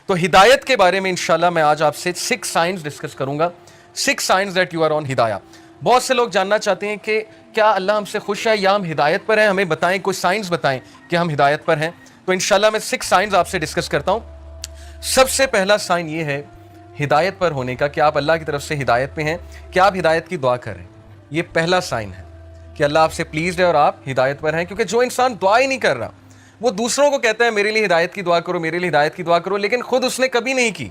تو ہدایت کے بارے میں انشاءاللہ میں آج آپ سے 6 سائنز ڈسکس کروں گا. 6 signs that you are on ہدایہ. بہت سے لوگ جاننا چاہتے ہیں کہ کیا اللہ ہم سے خوش ہے یا ہم ہدایت پر ہیں, ہمیں بتائیں, کوئی سائنز بتائیں کہ ہم ہدایت پر ہیں. تو انشاءاللہ میں 6 سائنز آپ سے ڈسکس کرتا ہوں. سب سے پہلا سائن یہ ہے ہدایت پر ہونے کا کہ آپ اللہ کی طرف سے ہدایت پہ ہیں, کہ آپ ہدایت کی دعا کر رہے ہیں. یہ پہلا سائن ہے کہ اللہ آپ سے پلیزڈ ہے اور آپ ہدایت پر ہیں. کیونکہ جو انسان دعا ہی نہیں کر رہا, وہ دوسروں کو کہتا ہے میرے لیے ہدایت کی دعا کرو, میرے لیے ہدایت کی دعا کرو, لیکن خود اس نے کبھی نہیں کی,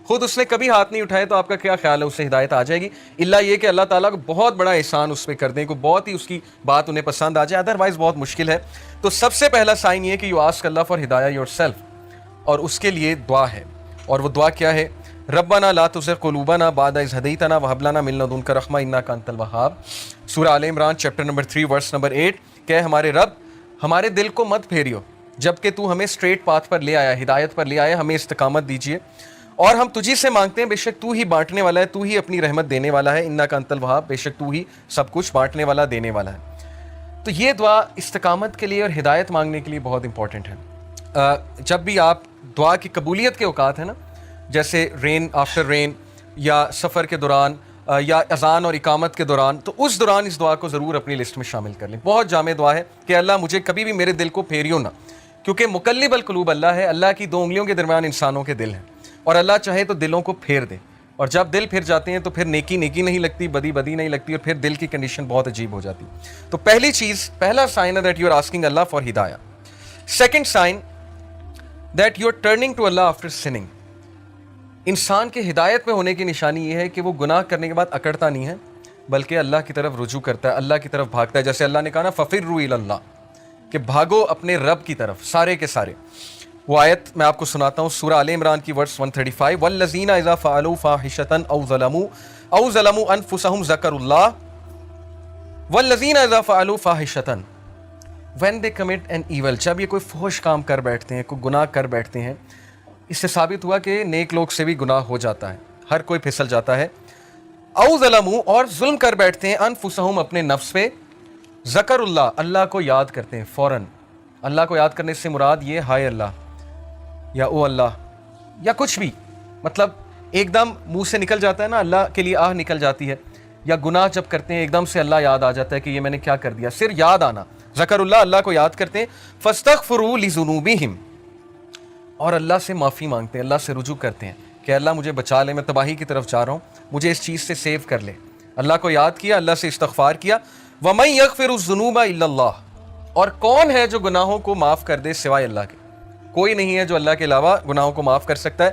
خود اس نے کبھی ہاتھ نہیں اٹھائے, تو آپ کا کیا خیال ہے اس سے ہدایت آ جائے گی؟ اللہ یہ کہ اللہ تعالیٰ کو بہت بڑا احسان اس پہ کر دیں, کو بہت ہی اس کی بات انہیں پسند آ جائے, ادروائز بہت مشکل ہے. تو سب سے پہلا سائن یہ کہ یو آسک اللہ فار ہدایہ یور سیلف, اور اس کے لیے دعا ہے. اور وہ دعا کیا ہے؟ ربنا لا تزغ قلوبنا بعد اذ ہدیتنا وہب لنا من لدنک رحمہ انک انت الوہاب. سورہ آل عمران چیپٹر نمبر 3 ورس نمبر 8. کہ ہمارے رب ہمارے دل کو مت پھیریو جبکہ تو ہمیں اسٹریٹ پاتھ پر لے آیا, ہدایت پر لے آیا, ہمیں استقامت دیجیے, اور ہم تجھی سے مانگتے ہیں بے شک تو ہی بانٹنے والا ہے, تو ہی اپنی رحمت دینے والا ہے, انک انت الوہاب, بے شک تو ہی سب کچھ بانٹنے والا, دینے والا ہے. تو یہ دعا استقامت کے لیے اور ہدایت مانگنے کے لیے بہت امپورٹنٹ ہے. جب بھی آپ دعا کی قبولیت کے اوقات ہیں نا, جیسے رین آفٹر رین, یا سفر کے دوران, یا اذان اور اقامت کے دوران, تو اس دوران اس دعا کو ضرور اپنی لسٹ میں شامل کر لیں. بہت جامع دعا ہے کہ اللہ مجھے کبھی بھی میرے دل کو پھیریو نہ, کیونکہ مقلب القلوب اللہ ہے, اللہ کی 2 انگلیوں کے درمیان انسانوں کے دل ہیں, اور اللہ چاہے تو دلوں کو پھیر دے, اور جب دل پھر جاتے ہیں تو پھر نیکی نیکی نہیں لگتی, بدی بدی نہیں لگتی, اور پھر دل کی کنڈیشن بہت عجیب ہو جاتی. تو پہلی چیز, پہلا سائن ہے دیٹ یو آر آسکنگ اللہ فار ہدایہ. Second sign that you are turning to اللہ آفٹر سننگ. انسان کے ہدایت میں ہونے کی نشانی یہ ہے کہ وہ گناہ کرنے کے بعد اکڑتا نہیں ہے, بلکہ اللہ کی طرف رجوع کرتا ہے, اللہ کی طرف بھاگتا ہے. جیسے اللہ نے کہا نا ففروا الی اللہ, کہ بھاگو اپنے رب کی طرف, سارے کے سارے. وہ آیت میں آپ کو سناتا ہوں, سورہ آل عمران کی ورس 135. والذین اذا فعلوا فاحشۃ او ظلموا انفسهم ذکروا اللہ. والذین اذا فعلوا فاحشۃ, when they commit an evil, جب یہ کوئی فحش کام کر بیٹھتے ہیں, کوئی گناہ کر بیٹھتے ہیں. اس سے ثابت ہوا کہ نیک لوگ سے بھی گناہ ہو جاتا ہے, ہر کوئی پھسل جاتا ہے. او ظلموا, اور ظلم کر بیٹھتے ہیں, انفسہم, اپنے نفس پہ, ذکر اللہ, اللہ کو یاد کرتے ہیں فوراً. اللہ کو یاد کرنے سے مراد یہ ہائے اللہ, یا او اللہ, یا کچھ بھی, مطلب ایک دم منہ سے نکل جاتا ہے نا, اللہ کے لیے آہ نکل جاتی ہے. یا گناہ جب کرتے ہیں ایک دم سے اللہ یاد آ جاتا ہے کہ یہ میں نے کیا کر دیا, صرف یاد آنا, ذکر اللہ, اللہ کو یاد کرتے ہیں. فاستغفروا لذنوبہم, اور اللہ سے معافی مانگتے ہیں, اللہ سے رجوع کرتے ہیں کہ اللہ مجھے بچا لے, میں تباہی کی طرف جا رہا ہوں, مجھے اس چیز سے سیو کر لے. اللہ کو یاد کیا, اللہ سے استغفار کیا. وَمَن يَغْفِرُ الذُّنُوبَ إِلَّا اللَّهُ, اور کون ہے جو گناہوں کو معاف کر دے سوائے اللہ کے؟ کوئی نہیں ہے جو اللہ کے علاوہ گناہوں کو معاف کر سکتا ہے.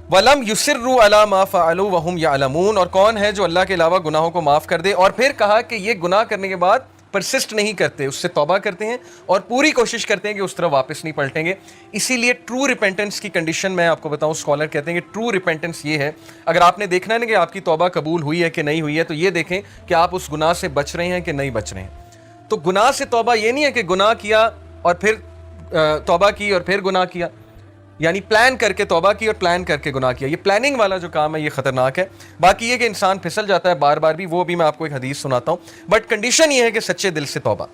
وَلَمْ يُصِرُّوا عَلَىٰ مَا فَعَلُوا وَهُمْ يَعْلَمُونَ, اور کون ہے جو اللہ کے علاوہ گناہوں کو معاف کر دے, اور پھر کہا کہ یہ گناہ کرنے کے بعد پرسسٹ نہیں کرتے, اس سے توبہ کرتے ہیں اور پوری کوشش کرتے ہیں کہ اس طرف واپس نہیں پلٹیں گے. اسی لیے ٹرو ریپینٹنس کی کنڈیشن میں آپ کو بتاؤں, اسکالر کہتے ہیں کہ ٹرو ریپینٹنس یہ ہے, اگر آپ نے دیکھنا ہے نا کہ آپ کی توبہ قبول ہوئی ہے کہ نہیں ہوئی ہے, تو یہ دیکھیں کہ آپ اس گناہ سے بچ رہے ہیں کہ نہیں بچ رہے ہیں. تو گناہ سے توبہ یہ نہیں ہے کہ گناہ کیا اور پھر توبہ کی اور پھر گناہ کیا, یعنی پلان کر کے توبہ کی اور پلان کر کے گناہ کیا. یہ پلاننگ والا جو کام ہے یہ خطرناک ہے. باقی یہ کہ انسان پھسل جاتا ہے بار بار بھی, وہ بھی میں آپ کو ایک حدیث سناتا ہوں, بٹ کنڈیشن یہ ہے کہ سچے دل سے توبہ.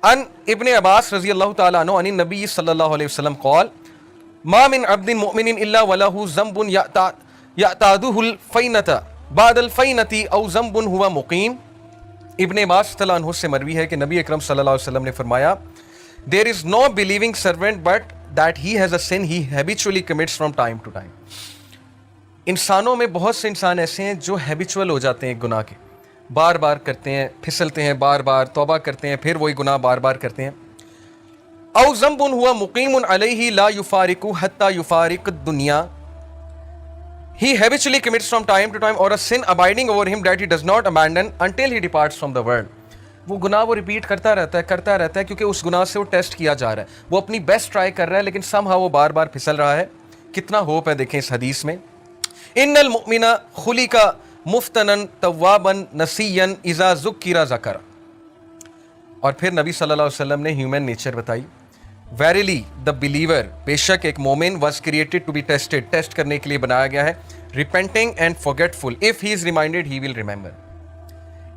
ان ابن عباس رضی اللہ تعالیٰ عنہ عن النبی صلی اللہ علیہ وسلم قال ما من عبد مؤمن الا وله ذنب يعتاده الفینة بعد الفینة او ذنب هو مقیم. ابن عباس رضی اللہ عنہ سے مروی ہے کہ نبی اکرم صلی اللہ علیہ وسلم نے فرمایا there is no believing servant but that he has a sin he habitually commits from time to time. انسانوں میں بہت سے انسان ایسے ہیں جو ہیبیچول ہو جاتے ہیں گناہ کے, بار بار کرتے ہیں, پھسلتے ہیں, بار بار توبہ کرتے ہیں, پھر وہی گناہ بار بار کرتے ہیں. او ذنب هو مقیم علیہ لا یفارق حتی یفارق الدنیا, he habitually commits from time to time, or a sin abiding over him that he does not abandon until he departs from the world. وہ گناہ وہ ریپیٹ کرتا رہتا ہے کیونکہ اس گناہ سے وہ ٹیسٹ کیا جا رہا ہے, وہ اپنی بیسٹ ٹرائی کر رہا ہے, لیکن سم ہاؤ وہ بار بار پھسل رہا ہے. کتنا ہوپ ہے دیکھیں اس حدیث میں, ان المؤمن خلق مفتنا توابا نسیا اذا ذکر ذکر. اور پھر نبی صلی اللہ علیہ وسلم نے ہیومن نیچر بتائی, ویریلی دا بلیور, بے شک ایک مومن was created to be tested, test کرنے کے لیے بنایا گیا ہے, repenting and forgetful, if he is reminded he will remember.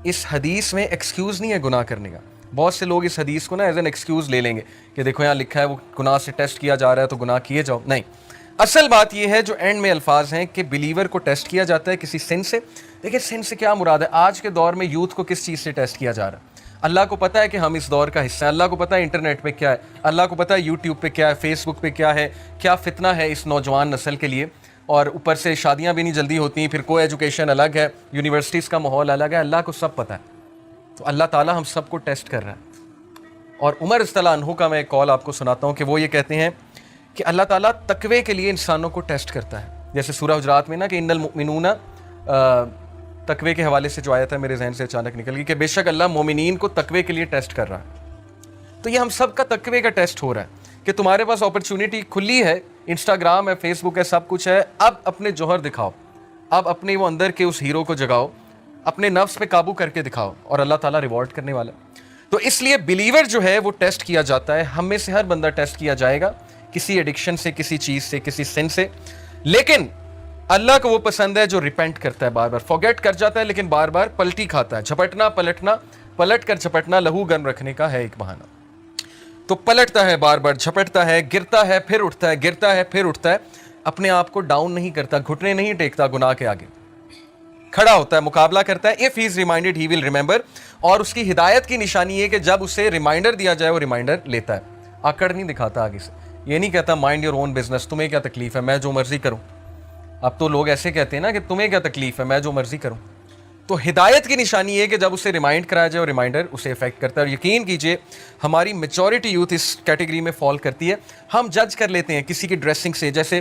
اس حدیث میں ایکسکیوز نہیں ہے گناہ کرنے کا. بہت سے لوگ اس حدیث کو نا ایز این ایکسکیوز لے لیں گے کہ دیکھو یہاں لکھا ہے وہ گناہ سے ٹیسٹ کیا جا رہا ہے تو گناہ کیے جاؤ. نہیں, اصل بات یہ ہے جو اینڈ میں الفاظ ہیں کہ بلیور کو ٹیسٹ کیا جاتا ہے کسی سن سے. دیکھیں سن سے کیا مراد ہے؟ آج کے دور میں یوتھ کو کس چیز سے ٹیسٹ کیا جا رہا ہے؟ اللہ کو پتہ ہے کہ ہم اس دور کا حصہ ہیں, اللہ کو پتہ ہے انٹرنیٹ پہ کیا ہے, اللہ کو پتہ ہے یوٹیوب پہ کیا ہے, فیس بک پہ کیا ہے, کیا فتنہ ہے اس نوجوان نسل کے لیے, اور اوپر سے شادیاں بھی نہیں جلدی ہوتی ہیں, پھر کو ایجوکیشن الگ ہے, یونیورسٹیز کا ماحول الگ ہے. اللہ کو سب پتہ ہے, تو اللہ تعالیٰ ہم سب کو ٹیسٹ کر رہا ہے. اور عمر رضی اللہ عنہ کا میں ایک قول آپ کو سناتا ہوں کہ وہ یہ کہتے ہیں کہ اللہ تعالیٰ تقوی کے لیے انسانوں کو ٹیسٹ کرتا ہے. جیسے سورہ حجرات میں نا کہ ان المؤمنون, تقوی کے حوالے سے جو آیت ہے میرے ذہن سے اچانک نکل گئی کہ بے شک اللہ مومنین کو تقوی کے لیے ٹیسٹ کر رہا ہے. تو یہ ہم سب کا تقوی کا ٹیسٹ ہو رہا ہے کہ تمہارے پاس اپرچونٹی کھلی ہے, انسٹاگرام ہے, فیس بک ہے, سب کچھ ہے, اب اپنے جوہر دکھاؤ, اب اپنے وہ اندر کے اس ہیرو کو جگاؤ, اپنے نفس پہ قابو کر کے دکھاؤ, اور اللہ تعالیٰ ریوارڈ کرنے والا. تو اس لیے بلیور جو ہے وہ ٹیسٹ کیا جاتا ہے, ہم میں سے ہر بندہ ٹیسٹ کیا جائے گا کسی ایڈکشن سے, کسی چیز سے, کسی سن سے. لیکن اللہ کو وہ پسند ہے جو ریپینٹ کرتا ہے, بار بار فورگیٹ کر جاتا ہے لیکن بار بار پلٹی کھاتا ہے. جھپٹنا پلٹنا, پلٹ کر جھپٹنا لہو گرم رکھنے کا ہے ایک بہانہ. تو پلٹتا ہے, بار بار جھپٹتا ہے, گرتا ہے پھر اٹھتا ہے, گرتا ہے پھر اٹھتا ہے, اپنے آپ کو ڈاؤن نہیں کرتا, گھٹنے نہیں ٹیکتا گناہ کے آگے, کھڑا ہوتا ہے, مقابلہ کرتا ہے. if he is reminded he will remember. اور اس کی ہدایت کی نشانی یہ کہ جب اسے ریمائنڈر دیا جائے وہ ریمائنڈر لیتا ہے, آکڑ نہیں دکھاتا آگے سے. یہ نہیں کہتا مائنڈ یور اون بزنس, تمہیں کیا تکلیف ہے, میں جو مرضی کروں. اب تو لوگ ایسے کہتے ہیں نا کہ تمہیں کیا تکلیف ہے, میں جو مرضی کروں. تو ہدایت کی نشانی یہ کہ جب اسے ریمائنڈ کرایا جائے اور ریمائنڈر اسے افیکٹ کرتا ہے. اور یقین کیجئے ہماری میجورٹی یوتھ اس کیٹیگری میں فال کرتی ہے. ہم جج کر لیتے ہیں کسی کی ڈریسنگ سے, جیسے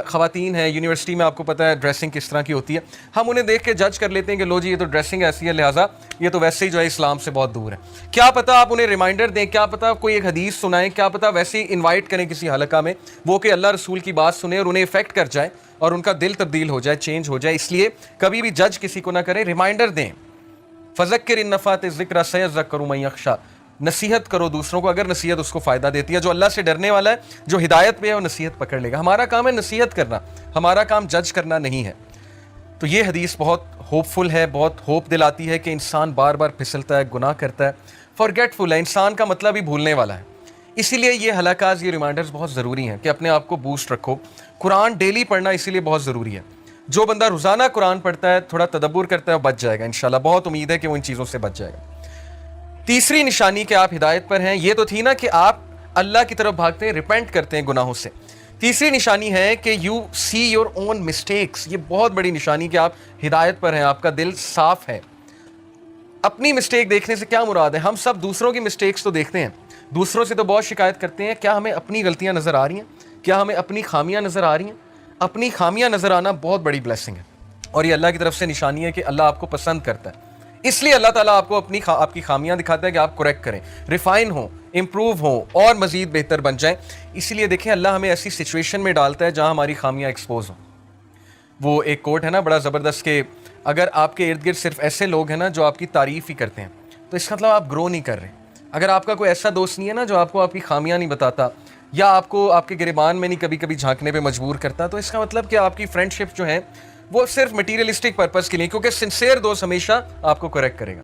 خواتین ہیں یونیورسٹی میں, آپ کو پتہ ہے ڈریسنگ کس طرح کی ہوتی ہے, ہم انہیں دیکھ کے جج کر لیتے ہیں کہ لو جی یہ تو ڈریسنگ ایسی ہے, لہٰذا یہ تو ویسے ہی جو ہے اسلام سے بہت دور ہے. کیا پتہ آپ انہیں ریمائنڈر دیں, کیا پتہ کوئی ایک حدیث سنائیں, کیا پتہ ویسے ہی انوائٹ کریں کسی حلقہ میں, وہ کہ اللہ رسول کی بات سنیں اور انہیں افیکٹ کر جائے اور ان کا دل تبدیل ہو جائے, چینج ہو جائے. اس لیے کبھی بھی جج کسی کو نہ کریں, ریمائنڈر دیں. فذکر ان نفعت الذکر سیذکر من یخشی, نصیحت کرو دوسروں کو اگر نصیحت اس کو فائدہ دیتی ہے. جو اللہ سے ڈرنے والا ہے, جو ہدایت پہ ہے, وہ نصیحت پکڑ لے گا. ہمارا کام ہے نصیحت کرنا, ہمارا کام جج کرنا نہیں ہے. تو یہ حدیث بہت ہوپ فل ہے, بہت ہوپ دلاتی ہے کہ انسان بار بار پھسلتا ہے, گناہ کرتا ہے, فارگیٹ فل ہے, انسان کا مطلب ہی بھولنے والا ہے. اسی لیے یہ حلقات, یہ ریمائنڈرز بہت ضروری ہیں کہ اپنے آپ کو بوسٹ رکھو. قرآن ڈیلی پڑھنا اسی لیے بہت ضروری ہے. جو بندہ روزانہ قرآن پڑھتا ہے, تھوڑا تدبر کرتا ہے, وہ بچ جائے گا انشاءاللہ. بہت امید ہے کہ وہ ان چیزوں سے بچ جائے گا. تیسری نشانی کہ آپ ہدایت پر ہیں, یہ تو تھی نا کہ آپ اللہ کی طرف بھاگتے ہیں, ریپینٹ کرتے ہیں گناہوں سے. تیسری نشانی ہے کہ you see your own mistakes. یہ بہت بڑی نشانی کہ آپ ہدایت پر ہیں, آپ کا دل صاف ہے. اپنی مسٹیک دیکھنے سے کیا مراد ہے؟ ہم سب دوسروں کی مسٹیکس تو دیکھتے ہیں, دوسروں سے تو بہت شکایت کرتے ہیں. کیا ہمیں اپنی غلطیاں نظر آ رہی ہیں؟ کیا ہمیں اپنی خامیاں نظر آ رہی ہیں؟ اپنی خامیاں نظر آنا بہت بڑی بلیسنگ ہے, اور یہ اللہ کی طرف سے نشانی ہے کہ اللہ آپ کو پسند کرتا ہے. اس لیے اللہ تعالیٰ آپ کو آپ کی خامیاں دکھاتا ہے کہ آپ کریکٹ کریں, ریفائن ہوں, امپروو ہوں, اور مزید بہتر بن جائیں. اسی لیے دیکھیں اللہ ہمیں ایسی سچویشن میں ڈالتا ہے جہاں ہماری خامیاں ایکسپوز ہوں. وہ ایک کوٹ ہے نا بڑا زبردست کہ اگر آپ کے ارد گرد صرف ایسے لوگ ہیں نا جو آپ کی تعریف ہی کرتے ہیں, تو اس کا مطلب آپ گرو نہیں کر رہے. اگر آپ کا کوئی ایسا دوست نہیں ہے نا جو آپ کو آپ کی خامیاں نہیں بتاتا, یا آپ کو آپ کے گریبان میں نہیں کبھی کبھی جھانکنے پہ مجبور کرتا, تو اس کا مطلب کہ آپ کی فرینڈ شپ جو ہے وہ صرف مٹیریلسٹک پرپز کے لیے, کیونکہ سنسیئر دوست ہمیشہ آپ کو کریکٹ کرے گا.